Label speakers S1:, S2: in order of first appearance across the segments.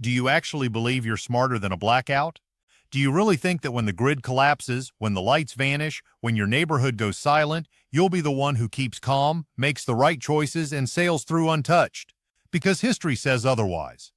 S1: Do you actually believe you're smarter than a blackout? Do you really think that when the grid collapses, when the lights vanish, when your neighborhood goes silent, you'll be the one who keeps calm, makes the right choices, and sails through untouched? Because history says otherwise.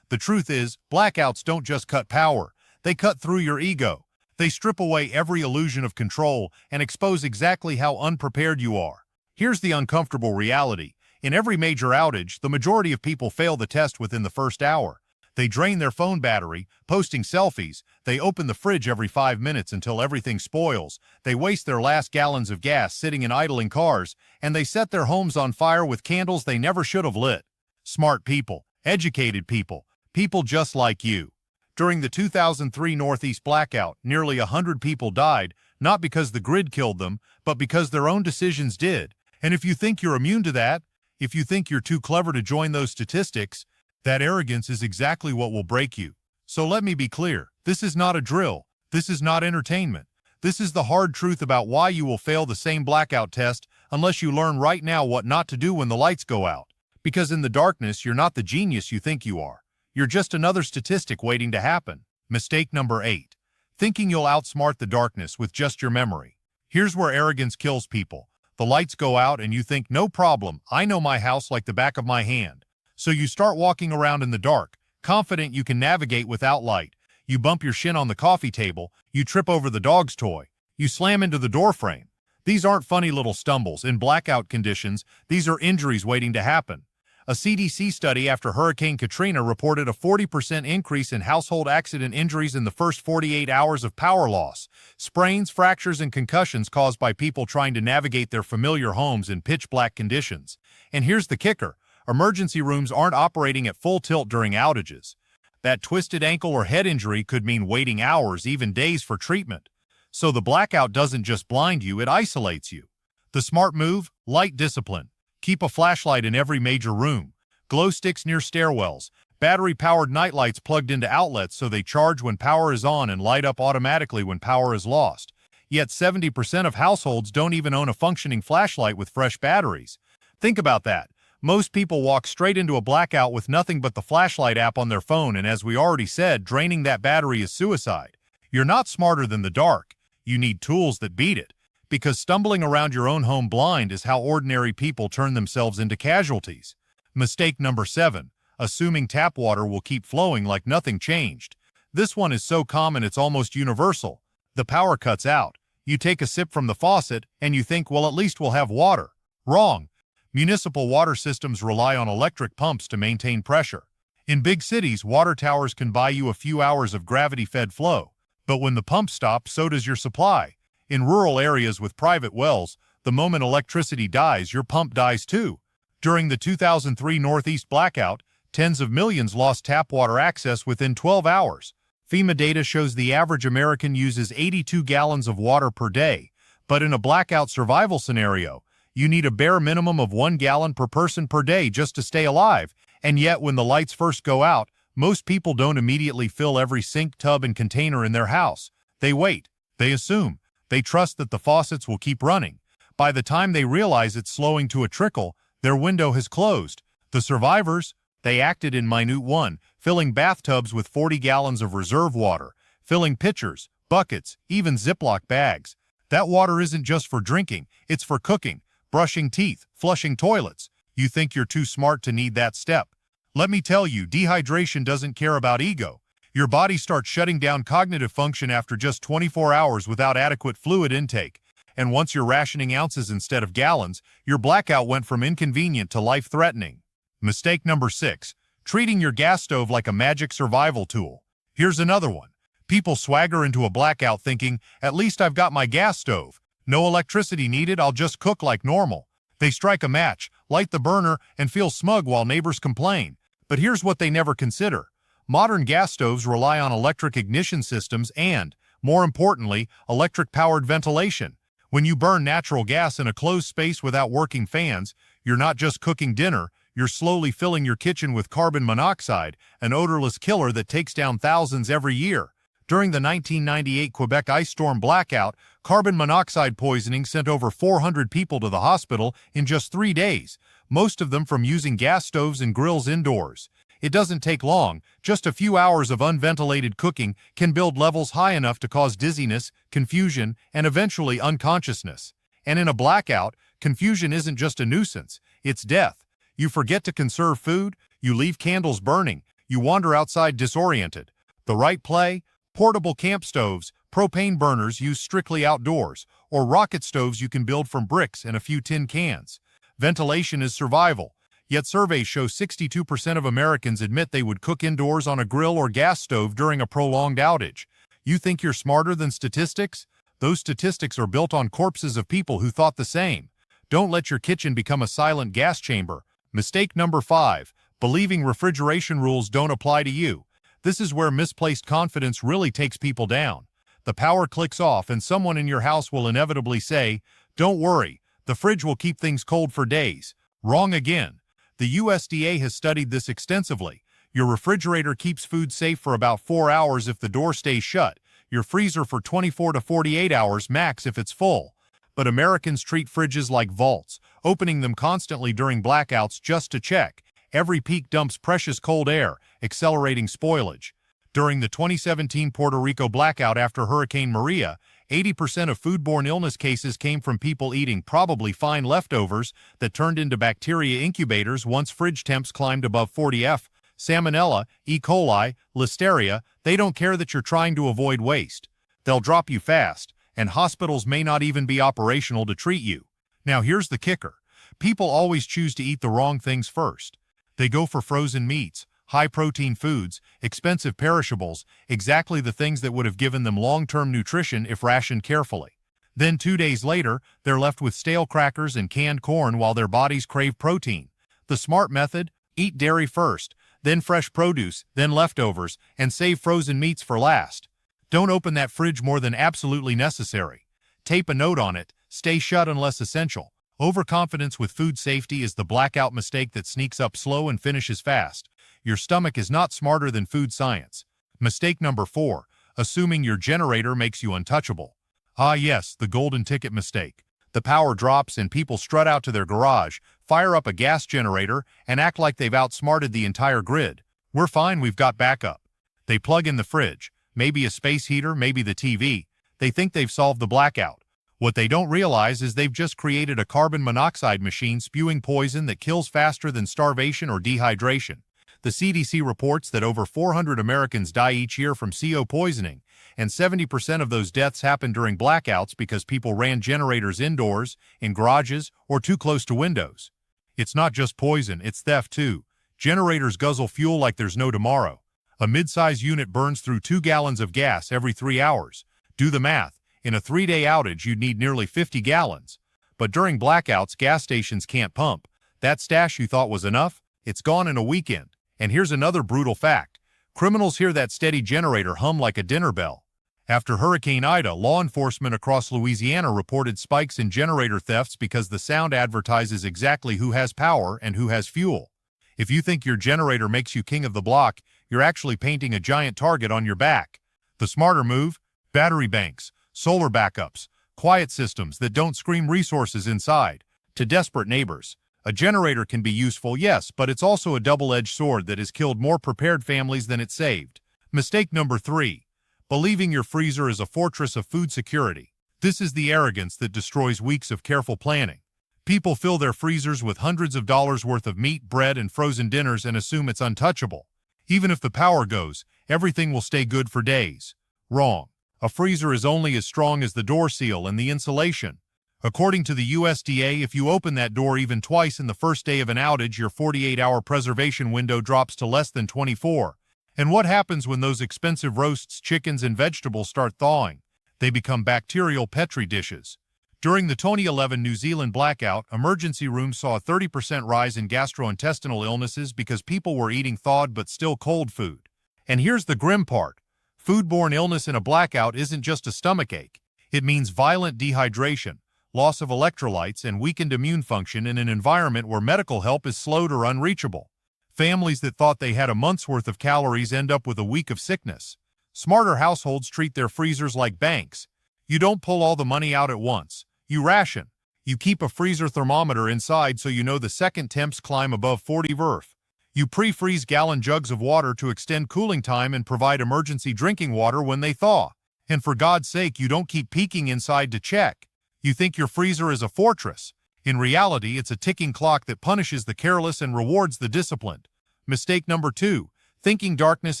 S1: The truth is, blackouts don't just cut power, they cut through your ego. They strip away every illusion of control and expose exactly how unprepared you are. Here's the uncomfortable reality. In every major outage, the majority of people fail the test within the first hour. They drain their phone battery, posting selfies. They open the fridge every 5 minutes until everything spoils. They waste their last gallons of gas sitting in idling cars, and they set their homes on fire with candles they never should have lit. Smart people, educated people, people just like you. During the 2003 Northeast blackout, nearly 100 people died, not because the grid killed them, but because their own decisions did. And if you think you're immune to that, if you think you're too clever to join those statistics, that arrogance is exactly what will break you. So let me be clear, this is not a drill, this is not entertainment. This is the hard truth about why you will fail the same blackout test unless you learn right now what not to do when the lights go out. Because in the darkness, you're not the genius you think you are. You're just another statistic waiting to happen. Mistake number 8. Thinking you'll outsmart the darkness with just your memory. Here's where arrogance kills people. The lights go out and you think, no problem, I know my house like the back of my hand. So you start walking around in the dark, confident you can navigate without light. You bump your shin on the coffee table, you trip over the dog's toy, you slam into the doorframe. These aren't funny little stumbles. In blackout conditions, these are injuries waiting to happen. A CDC study after Hurricane Katrina reported a 40% increase in household accident injuries in the first 48 hours of power loss, sprains, fractures, and concussions caused by people trying to navigate their familiar homes in pitch-black conditions. And here's the kicker. Emergency rooms aren't operating at full tilt during outages. That twisted ankle or head injury could mean waiting hours, even days for treatment. So the blackout doesn't just blind you, it isolates you. The smart move? Light discipline. Keep a flashlight in every major room. Glow sticks near stairwells. Battery-powered nightlights plugged into outlets so they charge when power is on and light up automatically when power is lost. Yet 70% of households don't even own a functioning flashlight with fresh batteries. Think about that. Most people walk straight into a blackout with nothing but the flashlight app on their phone, and as we already said, draining that battery is suicide. You're not smarter than the dark. You need tools that beat it. Because stumbling around your own home blind is how ordinary people turn themselves into casualties. Mistake number 7. Assuming tap water will keep flowing like nothing changed. This one is so common it's almost universal. The power cuts out. You take a sip from the faucet, and you think, well, at least we'll have water. Wrong. Municipal water systems rely on electric pumps to maintain pressure. In big cities, water towers can buy you a few hours of gravity-fed flow. But when the pump stops, so does your supply. In rural areas with private wells, the moment electricity dies, your pump dies too. During the 2003 Northeast blackout, tens of millions lost tap water access within 12 hours. FEMA data shows the average American uses 82 gallons of water per day. But in a blackout survival scenario, you need a bare minimum of 1 gallon per person per day just to stay alive. And yet, when the lights first go out, most people don't immediately fill every sink, tub, and container in their house. They wait. They assume. They trust that the faucets will keep running. By the time they realize it's slowing to a trickle, their window has closed. The survivors? They acted in minute 1, filling bathtubs with 40 gallons of reserve water, filling pitchers, buckets, even Ziploc bags. That water isn't just for drinking, it's for cooking, brushing teeth, flushing toilets. You think you're too smart to need that step. Let me tell you, dehydration doesn't care about ego. Your body starts shutting down cognitive function after just 24 hours without adequate fluid intake. And once you're rationing ounces instead of gallons, your blackout went from inconvenient to life-threatening. Mistake number 6. Treating your gas stove like a magic survival tool. Here's another one. People swagger into a blackout thinking, at least I've got my gas stove. No electricity needed, I'll just cook like normal. They strike a match, light the burner, and feel smug while neighbors complain. But here's what they never consider. Modern gas stoves rely on electric ignition systems and, more importantly, electric-powered ventilation. When you burn natural gas in a closed space without working fans, you're not just cooking dinner, you're slowly filling your kitchen with carbon monoxide, an odorless killer that takes down thousands every year. During the 1998 Quebec ice storm blackout, carbon monoxide poisoning sent over 400 people to the hospital in just 3 days, most of them from using gas stoves and grills indoors. It doesn't take long. Just a few hours of unventilated cooking can build levels high enough to cause dizziness, confusion, and eventually unconsciousness. And in a blackout, confusion isn't just a nuisance, it's death. You forget to conserve food, you leave candles burning, you wander outside disoriented. The right play? Portable camp stoves, propane burners used strictly outdoors, or rocket stoves you can build from bricks and a few tin cans. Ventilation is survival. Yet surveys show 62% of Americans admit they would cook indoors on a grill or gas stove during a prolonged outage. You think you're smarter than statistics? Those statistics are built on corpses of people who thought the same. Don't let your kitchen become a silent gas chamber. Mistake number 5. Believing refrigeration rules don't apply to you. This is where misplaced confidence really takes people down. The power clicks off and someone in your house will inevitably say, "Don't worry, the fridge will keep things cold for days." Wrong again. The USDA has studied this extensively. Your refrigerator keeps food safe for about 4 hours if the door stays shut. Your freezer for 24 to 48 hours max if it's full. But Americans treat fridges like vaults, opening them constantly during blackouts just to check. Every peak dumps precious cold air, accelerating spoilage. During the 2017 Puerto Rico blackout after Hurricane Maria, 80% of foodborne illness cases came from people eating probably fine leftovers that turned into bacteria incubators once fridge temps climbed above 40°F. Salmonella, E. coli, Listeria, they don't care that you're trying to avoid waste. They'll drop you fast, and hospitals may not even be operational to treat you. Now here's the kicker. People always choose to eat the wrong things first. They go for frozen meats, high-protein foods, expensive perishables, exactly the things that would have given them long-term nutrition if rationed carefully. Then 2 days later, they're left with stale crackers and canned corn while their bodies crave protein. The smart method? Eat dairy first, then fresh produce, then leftovers, and save frozen meats for last. Don't open that fridge more than absolutely necessary. Tape a note on it, stay shut unless essential. Overconfidence with food safety is the blackout mistake that sneaks up slow and finishes fast. Your stomach is not smarter than food science. Mistake number 4, assuming your generator makes you untouchable. Ah yes, the golden ticket mistake. The power drops and people strut out to their garage, fire up a gas generator, and act like they've outsmarted the entire grid. We're fine, we've got backup. They plug in the fridge, maybe a space heater, maybe the TV. They think they've solved the blackout. What they don't realize is they've just created a carbon monoxide machine spewing poison that kills faster than starvation or dehydration. The CDC reports that over 400 Americans die each year from CO poisoning, and 70% of those deaths happen during blackouts because people ran generators indoors, in garages, or too close to windows. It's not just poison, it's theft too. Generators guzzle fuel like there's no tomorrow. A mid-size unit burns through 2 gallons of gas every 3 hours. Do the math. In a 3-day outage, you'd need nearly 50 gallons. But during blackouts, gas stations can't pump. That stash you thought was enough? It's gone in a weekend. And here's another brutal fact. Criminals hear that steady generator hum like a dinner bell. After Hurricane Ida, law enforcement across Louisiana reported spikes in generator thefts because the sound advertises exactly who has power and who has fuel. If you think your generator makes you king of the block, you're actually painting a giant target on your back. The smarter move? Battery banks, solar backups, quiet systems that don't scream resources inside. To desperate neighbors, a generator can be useful, yes, but it's also a double-edged sword that has killed more prepared families than it saved. Mistake number 3. Believing your freezer is a fortress of food security. This is the arrogance that destroys weeks of careful planning. People fill their freezers with hundreds of dollars worth of meat, bread, and frozen dinners and assume it's untouchable. Even if the power goes, everything will stay good for days. Wrong. A freezer is only as strong as the door seal and the insulation. According to the USDA, if you open that door even twice in the first day of an outage, your 48-hour preservation window drops to less than 24. And what happens when those expensive roasts, chickens, and vegetables start thawing? They become bacterial Petri dishes. During the 2011 New Zealand blackout, emergency rooms saw a 30% rise in gastrointestinal illnesses because people were eating thawed but still cold food. And here's the grim part. Foodborne illness in a blackout isn't just a stomachache. It means violent dehydration, loss of electrolytes, and weakened immune function in an environment where medical help is slowed or unreachable. Families that thought they had a month's worth of calories end up with a week of sickness. Smarter households treat their freezers like banks. You don't pull all the money out at once. You ration. You keep a freezer thermometer inside so you know the second temps climb above 40 VERF. You pre-freeze gallon jugs of water to extend cooling time and provide emergency drinking water when they thaw. And for God's sake, you don't keep peeking inside to check. You think your freezer is a fortress. In reality, it's a ticking clock that punishes the careless and rewards the disciplined. Mistake number 2. Thinking darkness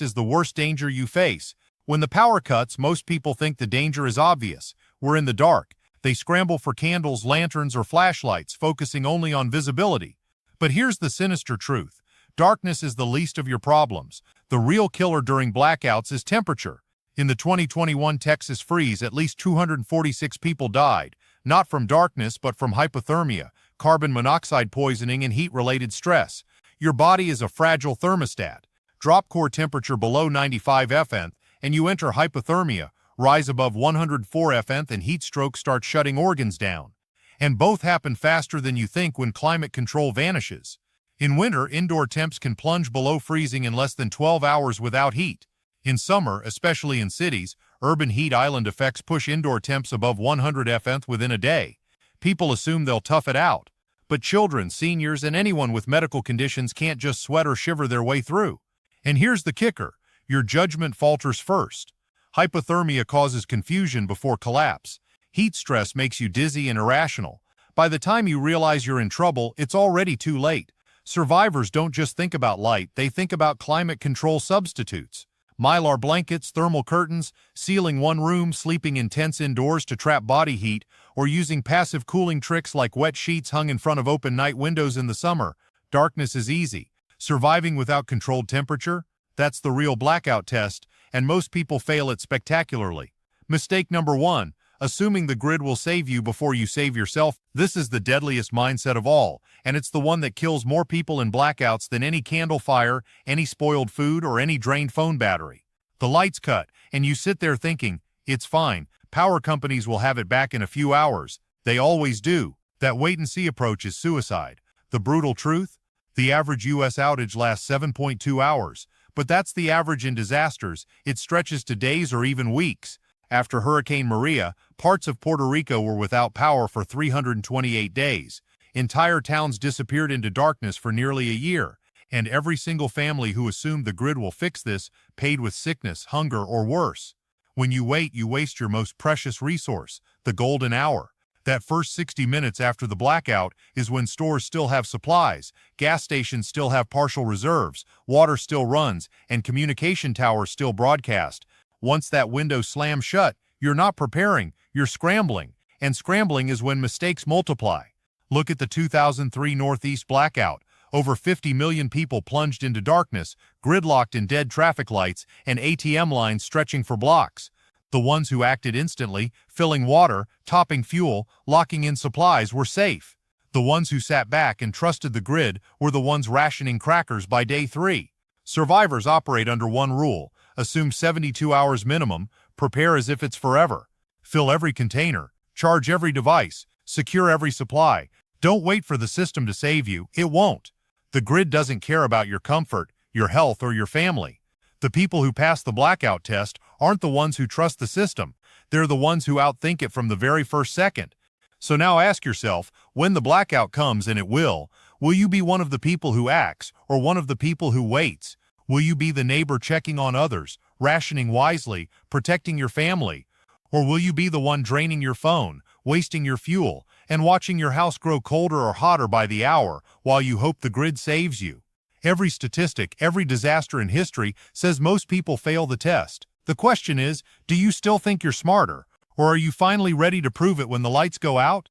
S1: is the worst danger you face. When the power cuts, most people think the danger is obvious. We're in the dark. They scramble for candles, lanterns, or flashlights, focusing only on visibility. But here's the sinister truth. Darkness is the least of your problems. The real killer during blackouts is temperature. In the 2021 Texas freeze, at least 246 people died, not from darkness but from hypothermia, carbon monoxide poisoning, and heat-related stress. Your body is a fragile thermostat. Drop core temperature below 95 Fn, and you enter hypothermia. Rise above 104 Fn, and heat stroke starts shutting organs down. And both happen faster than you think when climate control vanishes. In winter, indoor temps can plunge below freezing in less than 12 hours without heat. In summer, especially in cities, urban heat island effects push indoor temps above 100 Fn within a day. People assume they'll tough it out. But children, seniors, and anyone with medical conditions can't just sweat or shiver their way through. And here's the kicker. Your judgment falters first. Hypothermia causes confusion before collapse. Heat stress makes you dizzy and irrational. By the time you realize you're in trouble, it's already too late. Survivors don't just think about light, they think about climate control substitutes. Mylar blankets, thermal curtains, sealing one room, sleeping in tents indoors to trap body heat, or using passive cooling tricks like wet sheets hung in front of open night windows in the summer. Darkness is easy. Surviving without controlled temperature? That's the real blackout test, and most people fail it spectacularly. Mistake number 1. Assuming the grid will save you before you save yourself. This is the deadliest mindset of all, and it's the one that kills more people in blackouts than any candle fire, any spoiled food, or any drained phone battery. The lights cut, and you sit there thinking, it's fine, power companies will have it back in a few hours. They always do. That wait-and-see approach is suicide. The brutal truth? The average U.S. outage lasts 7.2 hours, but that's the average in disasters. It stretches to days or even weeks. After Hurricane Maria, parts of Puerto Rico were without power for 328 days. Entire towns disappeared into darkness for nearly a year, and every single family who assumed the grid will fix this paid with sickness, hunger, or worse. When you wait, you waste your most precious resource, the golden hour. That first 60 minutes after the blackout is when stores still have supplies, gas stations still have partial reserves, water still runs, and communication towers still broadcast. Once that window slams shut, you're not preparing, you're scrambling. And scrambling is when mistakes multiply. Look at the 2003 Northeast blackout. Over 50 million people plunged into darkness, gridlocked in dead traffic lights, and ATM lines stretching for blocks. The ones who acted instantly, filling water, topping fuel, locking in supplies, were safe. The ones who sat back and trusted the grid were the ones rationing crackers by day 3. Survivors operate under one rule. Assume 72 hours minimum, prepare as if it's forever. Fill every container, charge every device, secure every supply. Don't wait for the system to save you, it won't. The grid doesn't care about your comfort, your health, or your family. The people who pass the blackout test aren't the ones who trust the system. They're the ones who outthink it from the very first second. So now ask yourself, when the blackout comes, and it will you be one of the people who acts, or one of the people who waits? Will you be the neighbor checking on others, rationing wisely, protecting your family? Or will you be the one draining your phone, wasting your fuel, and watching your house grow colder or hotter by the hour while you hope the grid saves you? Every statistic, every disaster in history says most people fail the test. The question is, do you still think you're smarter? Or are you finally ready to prove it when the lights go out?